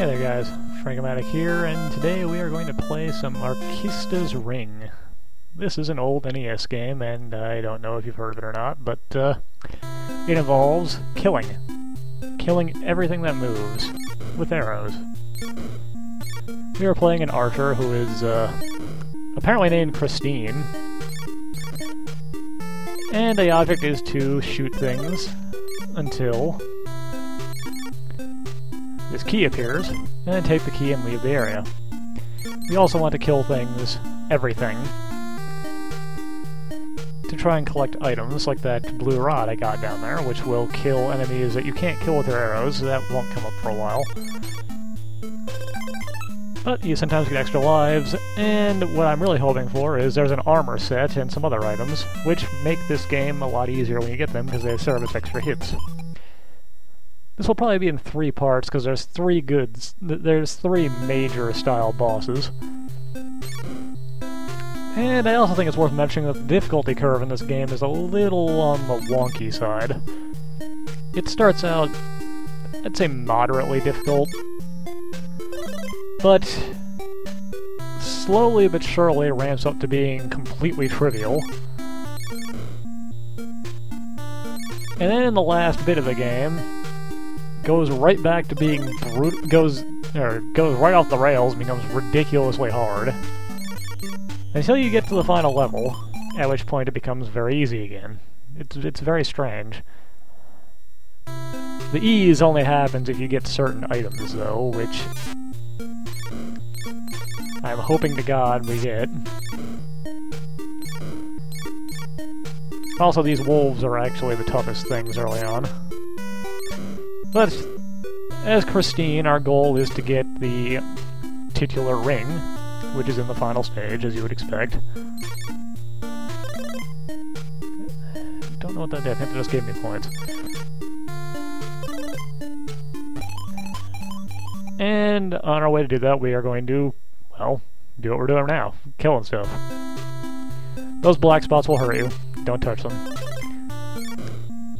Hey there guys, Frankomatic here, and today we are going to play some Arkista's Ring. This is an old NES game, and I don't know if you've heard of it or not, but it involves killing. Killing everything that moves with arrows. We are playing an archer who is apparently named Christine, and the object is to shoot things until this key appears, and then take the key and leave the area. We also want to kill things, everything, to try and collect items like that blue rod I got down there, which will kill enemies that you can't kill with your arrows, so that won't come up for a while. But you sometimes get extra lives, and what I'm really hoping for is there's an armor set and some other items, which make this game a lot easier when you get them because they serve as extra hits. This will probably be in 3 parts because there's 3 major style bosses. And I also think it's worth mentioning that the difficulty curve in this game is a little on the wonky side. It starts out, I'd say, moderately difficult, but slowly but surely ramps up to being completely trivial. And then in the last bit of the game, goes right back to being goes right off the rails and becomes ridiculously hard. Until you get to the final level, at which point it becomes very easy again. It's very strange. The ease only happens if you get certain items, though, which I'm hoping to God we get. Also, these wolves are actually the toughest things early on. But, as Christine, our goal is to get the titular ring, which is in the final stage, as you would expect. Don't know what that did. I think it just gave me points. And on our way to do that, we are going to, well, do what we're doing now. Killing stuff. Those black spots will hurt you. Don't touch them.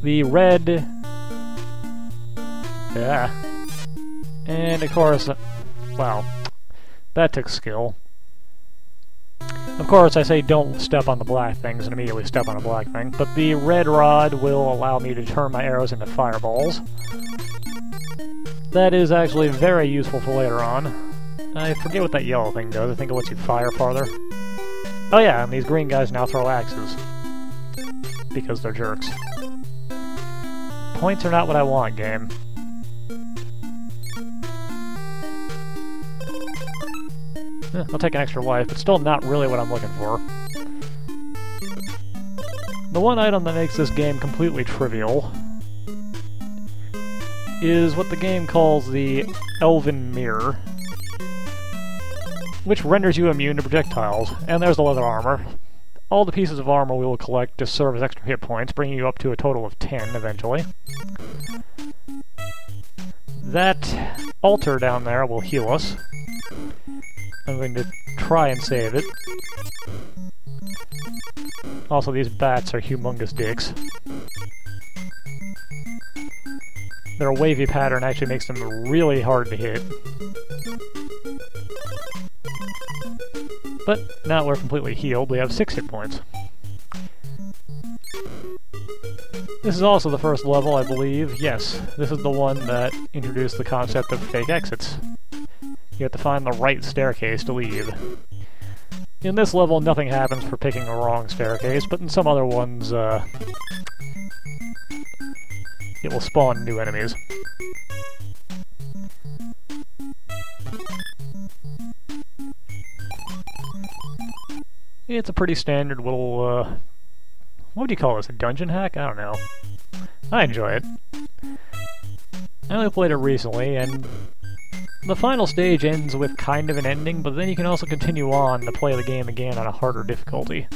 The red... yeah. And of course, wow, that took skill. Of course, I say don't step on the black things and immediately step on a black thing, but the red rod will allow me to turn my arrows into fireballs. That is actually very useful for later on. I forget what that yellow thing does. I think it lets you fire farther. Oh yeah, and these green guys now throw axes. Because they're jerks. Points are not what I want, game. I'll take an extra life, but still not really what I'm looking for. The one item that makes this game completely trivial is what the game calls the Elven Mirror, which renders you immune to projectiles. And there's the leather armor. All the pieces of armor we will collect to serve as extra hit points, bringing you up to a total of 10 eventually. That altar down there will heal us. I'm going to try and save it. Also, these bats are humongous dicks. Their wavy pattern actually makes them really hard to hit. But now we're completely healed, we have 6 hit points. This is also the first level, I believe. Yes, this is the one that introduced the concept of fake exits. You have to find the right staircase to leave. In this level, nothing happens for picking the wrong staircase, but in some other ones, it will spawn new enemies. It's a pretty standard little, what would you call this, a dungeon hack? I don't know. I enjoy it. I only played it recently, and the final stage ends with kind of an ending, but then you can also continue on to play the game again on a harder difficulty.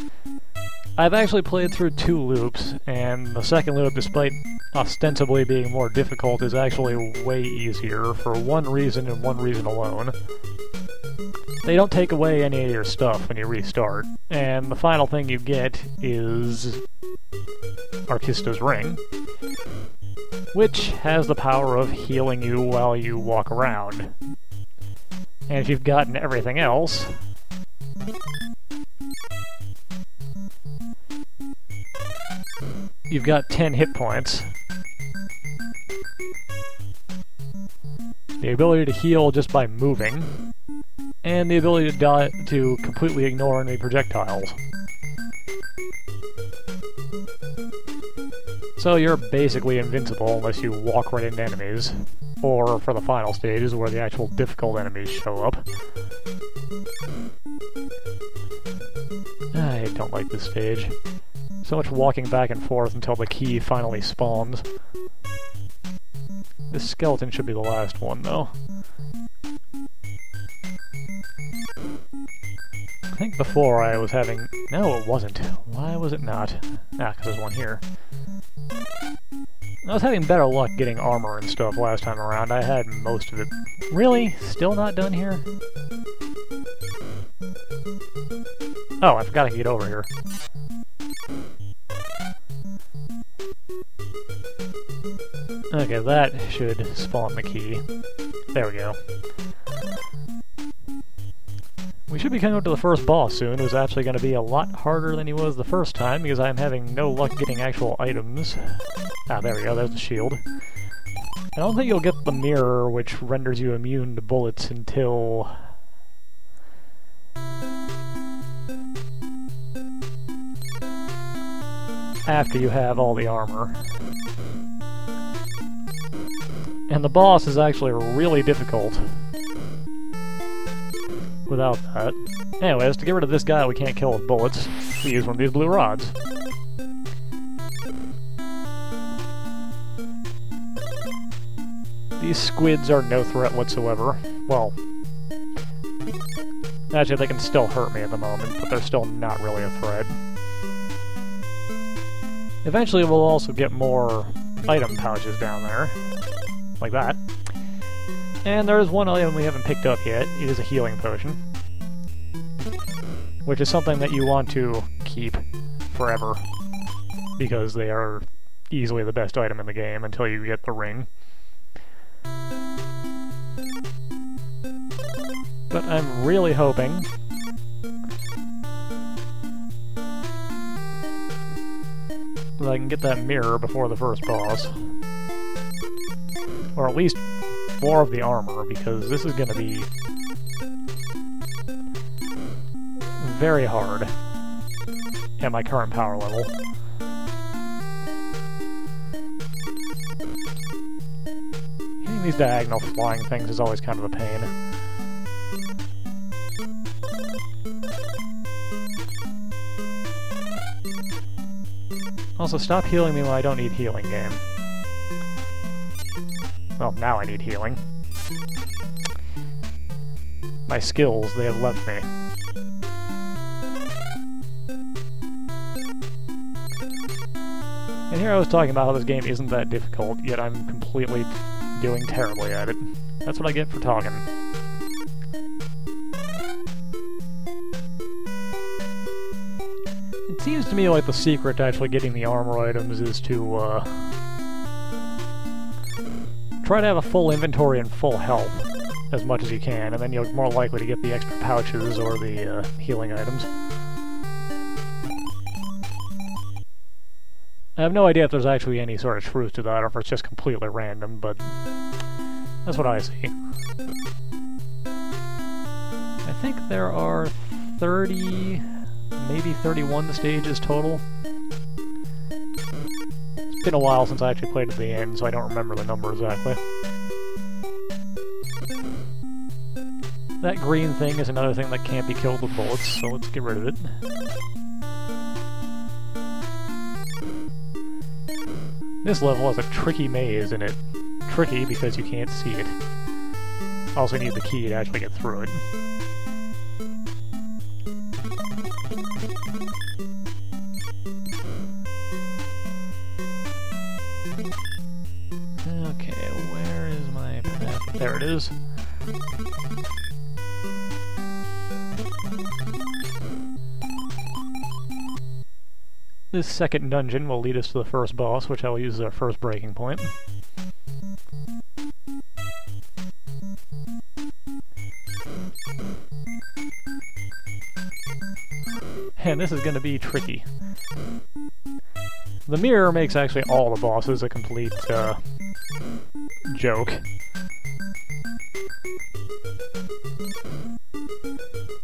I've actually played through 2 loops, and the second loop, despite ostensibly being more difficult, is actually way easier for one reason and one reason alone. They don't take away any of your stuff when you restart, and the final thing you get is Arkista's Ring, which has the power of healing you while you walk around. And if you've gotten everything else, you've got 10 hit points. The ability to heal just by moving, and the ability to completely ignore enemy projectiles. So you're basically invincible unless you walk right into enemies, or for the final stages where the actual difficult enemies show up. I don't like this stage. So much walking back and forth until the key finally spawns. This skeleton should be the last one, though. I think before I was having... No, it wasn't. Why was it not? Ah, because there's one here. I was having better luck getting armor and stuff last time around. I had most of it. Really? Still not done here? Oh, I forgot to get over here. Okay, that should spawn the key. There we go. We should be coming up to the first boss soon, who's actually going to be a lot harder than he was the first time, because I'm having no luck getting actual items. Ah, there we go, there's the shield. I don't think you'll get the mirror, which renders you immune to bullets until... after you have all the armor. And the boss is actually really difficult without that. Anyways, to get rid of this guy we can't kill with bullets, we use one of these blue rods. These squids are no threat whatsoever. Well, actually they can still hurt me at the moment, but they're still not really a threat. Eventually we'll also get more item pouches down there, like that. And there is one item we haven't picked up yet. It is a healing potion, which is something that you want to keep forever, because they are easily the best item in the game until you get the ring. But I'm really hoping that I can get that mirror before the first boss. Or at least more of the armor, because this is going to be very hard at my current power level. Hitting these diagonal flying things is always kind of a pain. Also, stop healing me when I don't need healing, game. Well, now I need healing. My skills, they have left me. And here I was talking about how this game isn't that difficult, yet I'm completely doing terribly at it. That's what I get for talking. It seems to me like the secret to actually getting the armor items is to, try to have a full inventory and full health as much as you can, and then you're more likely to get the extra pouches or the healing items. I have no idea if there's actually any sort of truth to that, or if it's just completely random, but that's what I see. I think there are 30, maybe 31 stages total. It's been a while since I actually played to the end, so I don't remember the number exactly. That green thing is another thing that can't be killed with bullets, so let's get rid of it. This level has a tricky maze in it. Tricky because you can't see it. Also need the key to actually get through it. Okay, where is my path? There it is. This second dungeon will lead us to the first boss, which I will use as our first breaking point. Man, this is gonna be tricky. The mirror makes actually all the bosses a complete, joke.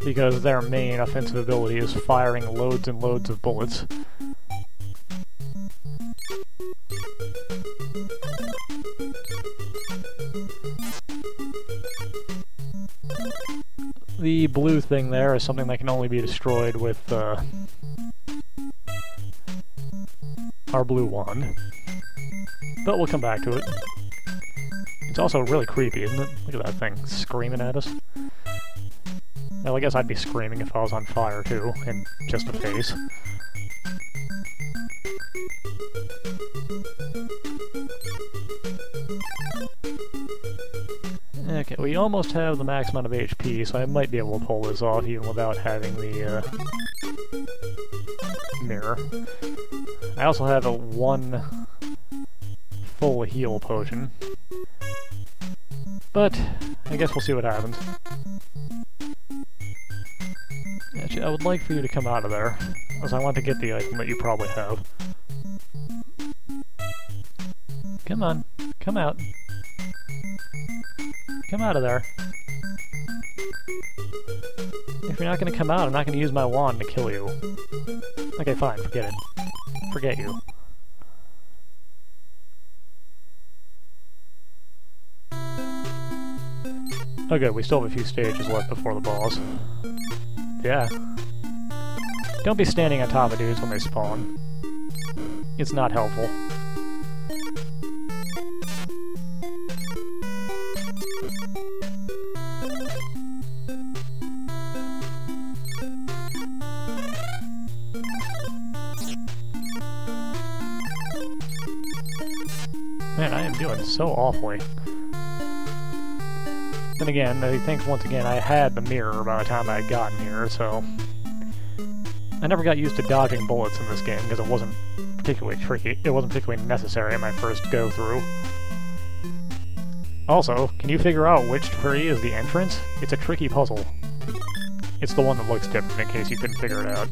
Because their main offensive ability is firing loads and loads of bullets. The blue thing there is something that can only be destroyed with, our blue wand. But we'll come back to it. It's also really creepy, isn't it? Look at that thing, screaming at us. Well, I guess I'd be screaming if I was on fire, too, in just a face. Okay, we almost have the max amount of HP, so I might be able to pull this off even without having the, mirror. I also have a 1 full heal potion. But, I guess we'll see what happens. Actually, I would like for you to come out of there, because I want to get the item that you probably have. Come on, come out. Come out of there. If you're not gonna come out, I'm not gonna use my wand to kill you. Okay, fine, forget it. Forget you. Oh good, we still have a few stages left before the boss. Yeah. Don't be standing on top of dudes when they spawn. It's not helpful. Man, I am doing so awfully. Then again, I think once again I had the mirror by the time I had gotten here, so... I never got used to dodging bullets in this game because it wasn't particularly tricky. It wasn't particularly necessary in my first go-through. Also, can you figure out which tree is the entrance? It's a tricky puzzle. It's the one that looks different in case you couldn't figure it out.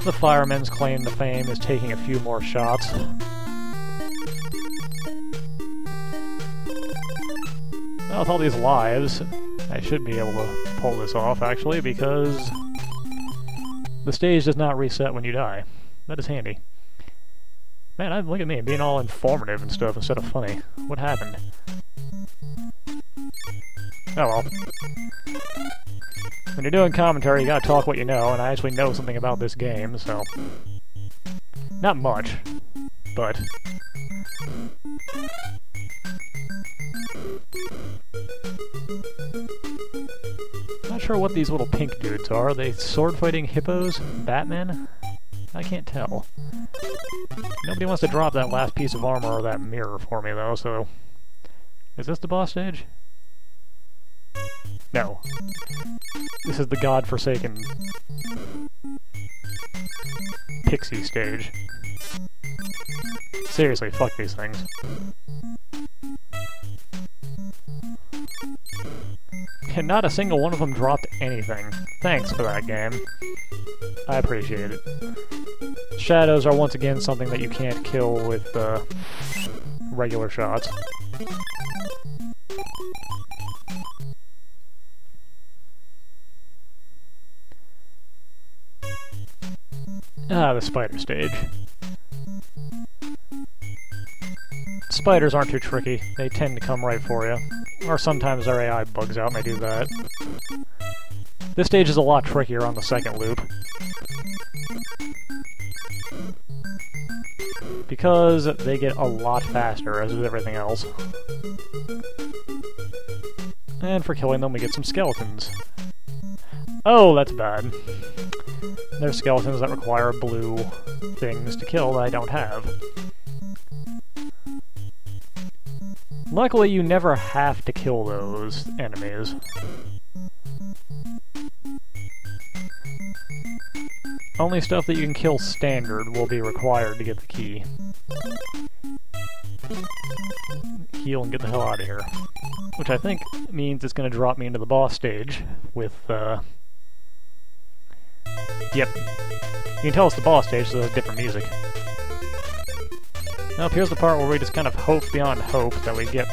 The fireman's claim to fame is taking a few more shots. Well, with all these lives, I should be able to pull this off, actually, because the stage does not reset when you die. That is handy. Man, look at me, being all informative and stuff instead of funny. What happened? Oh well. When you're doing commentary, you gotta talk what you know, and I actually know something about this game, so... Not much, but... Not sure what these little pink dudes are. Are they sword-fighting hippos? Batman? I can't tell. Nobody wants to drop that last piece of armor or that mirror for me, though, so... Is this the boss stage? No. This is the godforsaken... pixie stage. Seriously, fuck these things. And not a single one of them dropped anything. Thanks for that, game. I appreciate it. Shadows are once again something that you can't kill with, regular shots. Ah, the spider stage. Spiders aren't too tricky. They tend to come right for you. Or sometimes their AI bugs out and they do that. This stage is a lot trickier on the second loop. Because they get a lot faster, as with everything else. And for killing them, we get some skeletons. Oh, that's bad. There's skeletons that require blue things to kill that I don't have. Luckily, you never have to kill those enemies. Only stuff that you can kill standard will be required to get the key. heal and get the hell out of here. Which I think means it's going to drop me into the boss stage with, Yep. You can tell it's the boss stage, so there's different music. Now, here's the part where we just kind of hope beyond hope that we get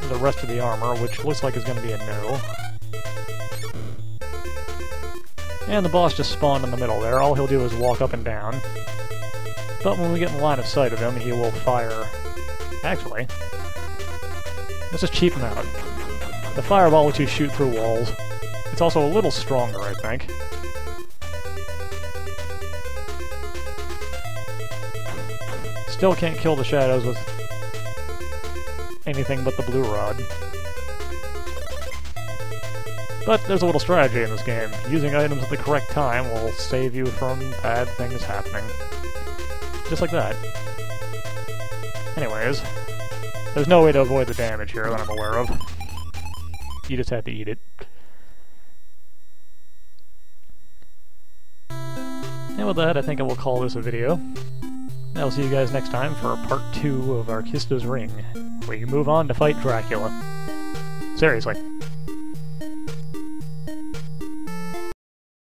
the rest of the armor, which looks like is going to be a no. And the boss just spawned in the middle there. All he'll do is walk up and down. But when we get in line of sight of him, he will fire... Actually, let's just cheap him out. The fireball lets you shoot through walls. It's also a little stronger, I think. Still can't kill the shadows with anything but the blue rod. But there's a little strategy in this game. Using items at the correct time will save you from bad things happening. Just like that. Anyways, there's no way to avoid the damage here that I'm aware of. You just have to eat it. And with that, I think I will call this a video. I'll see you guys next time for part 2 of Arkista's Ring, where you move on to fight Dracula. Seriously.